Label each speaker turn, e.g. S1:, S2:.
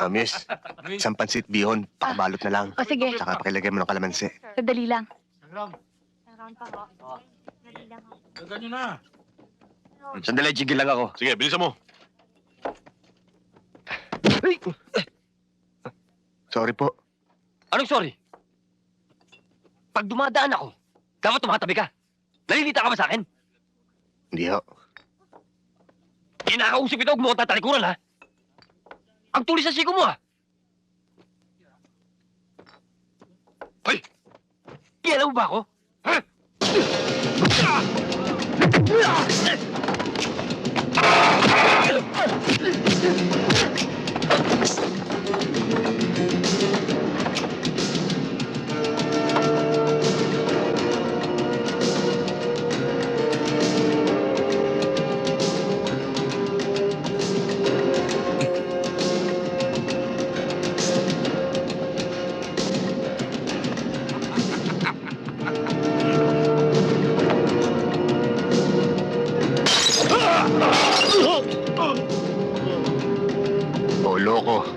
S1: Miss, isang pansit bihon, pakabalot na lang.
S2: O sige,
S1: Tsaka pakilagay mo ng kalamansi.
S2: sandali lang.
S3: Ganyan na.
S4: Sandali, jigil lang ako.
S5: Sige, bilisan mo.
S1: Sorry po.
S4: Anong sorry? Pag dumadaan ako, dapat tumatabi ka. Nalilita ka ba sa akin?
S1: Hindi ho.
S4: Kinakausap kita, huwag mo akong tatalikuran, ha? Ang tulis sa siko mo, ha? Hoy! Ialaw ba ako? Ha?
S1: O, loko.